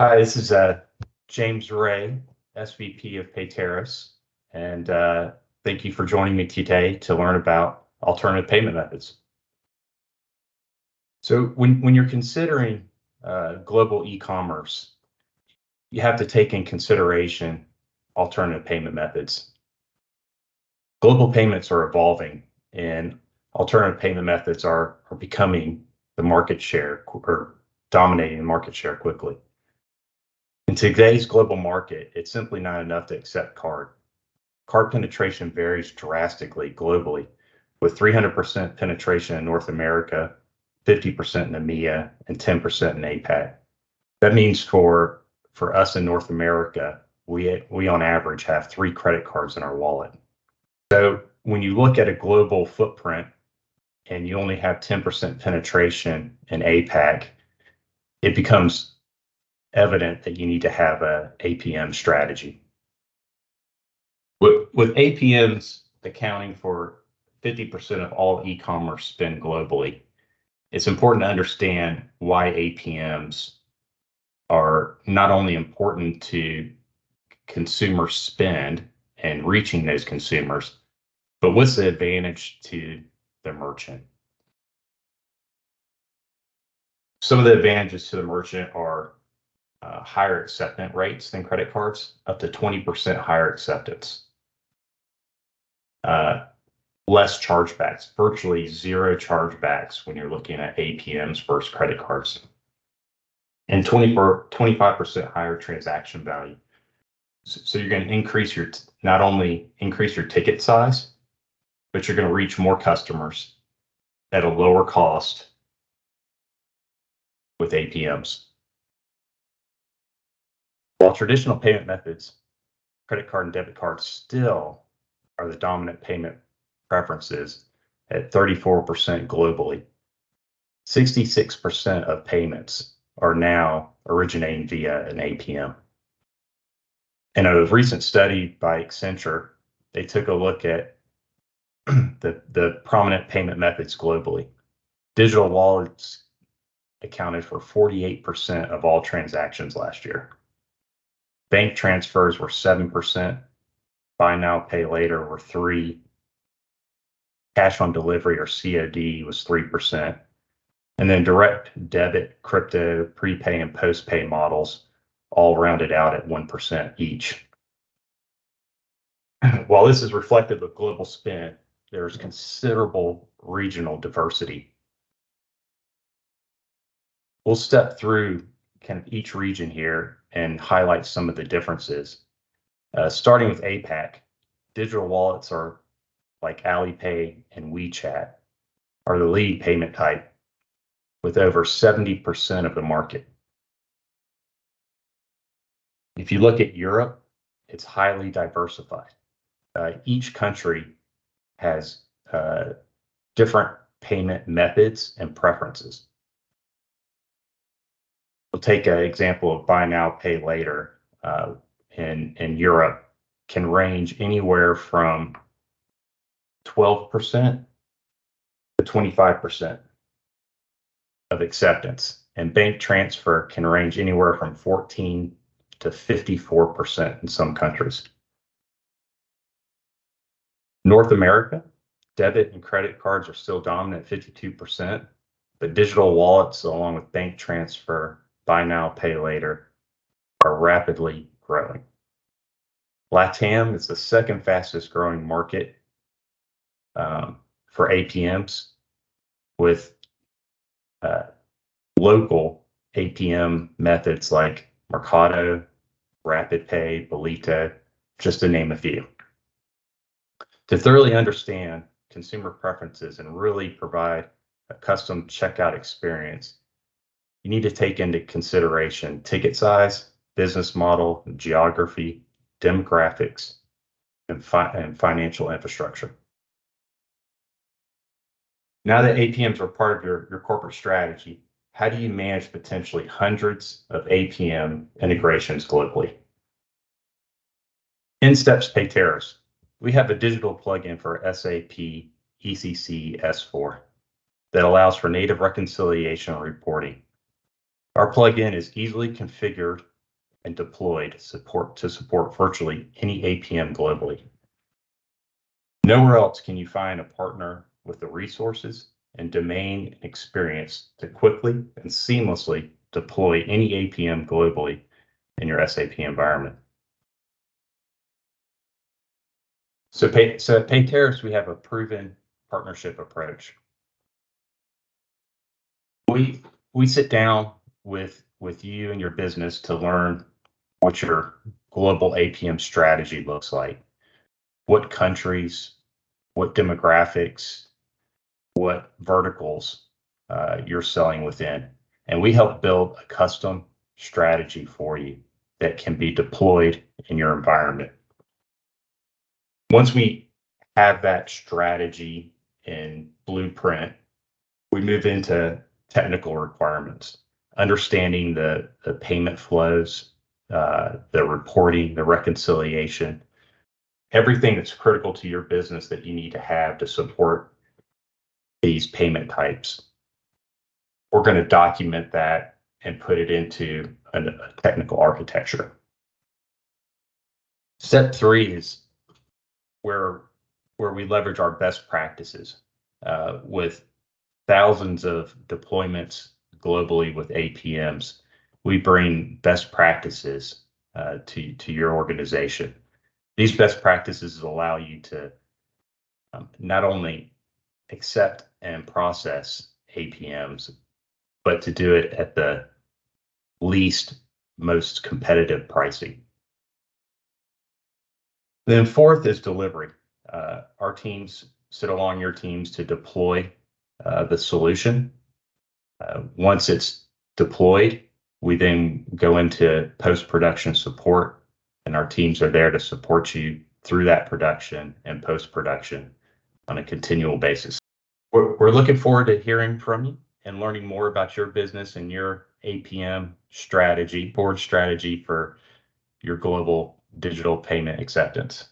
Hi, this is James Wray, SVP of Payteros, and thank you for joining me today to learn about alternative payment methods. So when you're considering global e-commerce, you have to take in consideration alternative payment methods. Global payments are evolving, and alternative payment methods are becoming the market share or dominating the market share quickly. In today's global market, it's simply not enough to accept card. Card penetration varies drastically globally, with 300% penetration in North America, 50% in EMEA, and 10% in APAC. That means for us in North America, we on average have 3 credit cards in our wallet. So when you look at a global footprint and you only have 10% penetration in APAC, it becomes evident that you need to have a APM strategy. With APMs accounting for 50% of all e-commerce spend globally, it's important to understand why APMs are not only important to consumer spend and reaching those consumers, but what's the advantage to the merchant. Some of the advantages to the merchant are higher acceptance rates than credit cards, up to 20% higher acceptance. Less chargebacks, virtually zero chargebacks when you're looking at APMs versus credit cards. And 25% higher transaction value. So you're going to increase not only increase your ticket size, but you're going to reach more customers at a lower cost with APMs. While traditional payment methods, credit card and debit cards still are the dominant payment preferences at 34% globally, 66% of payments are now originating via an APM. In a recent study by Accenture, they took a look at the prominent payment methods globally. Digital wallets accounted for 48% of all transactions last year. Bank transfers were 7%, buy now, pay later were 3%, cash on delivery or COD was 3%, and then direct debit, crypto, prepay, and postpay models all rounded out at 1% each. While this is reflective of global spend, there's considerable regional diversity. We'll step through kind of each region here and highlight some of the differences. Starting with APAC, digital wallets are like Alipay and WeChat are the lead payment type with over 70% of the market. If you look at Europe, it's highly diversified. Each country has different payment methods and preferences. We'll take an example of buy now, pay later in Europe can range anywhere from 12% to 25% of acceptance, and bank transfer can range anywhere from 14 to 54% in some countries. North America, debit and credit cards are still dominant at 52%, but digital wallets along with bank transfer, buy now, pay later are rapidly growing. LATAM is the second fastest growing market for APMs, with local APM methods like Mercado, RapidPay, Bolito, just to name a few. To thoroughly understand consumer preferences and really provide a custom checkout experience, you need to take into consideration ticket size, business model, geography, demographics, and financial infrastructure. Now that APMs are part of your corporate strategy, how do you manage potentially hundreds of APM integrations globally? In steps Payteros, we have a digital plugin for SAP ECC S4 that allows for native reconciliation and reporting. Our plugin is easily configured and deployed to support virtually any APM globally. Nowhere else can you find a partner with the resources and domain experience to quickly and seamlessly deploy any APM globally in your SAP environment. So at Payteros, we have a proven partnership approach. We sit down with you and your business to learn what your global APM strategy looks like, what countries, what demographics, what verticals you're selling within. And we help build a custom strategy for you that can be deployed in your environment. Once we have that strategy in blueprint, we move into technical requirements, understanding the payment flows, the reporting, the reconciliation, everything that's critical to your business that you need to have to support these payment types. We're going to document that and put it into a technical architecture. Step 3 is where we leverage our best practices with thousands of deployments globally with APMs. We bring best practices to your organization. These best practices allow you to not only accept and process APMs, but to do it at the least, most competitive pricing. Then 4th is delivery. Our teams sit along your teams to deploy the solution. Once it's deployed, we then go into post-production support, and our teams are there to support you through that production and post-production on a continual basis. We're looking forward to hearing from you and learning more about your business and your APM strategy, board strategy for your global digital payment acceptance.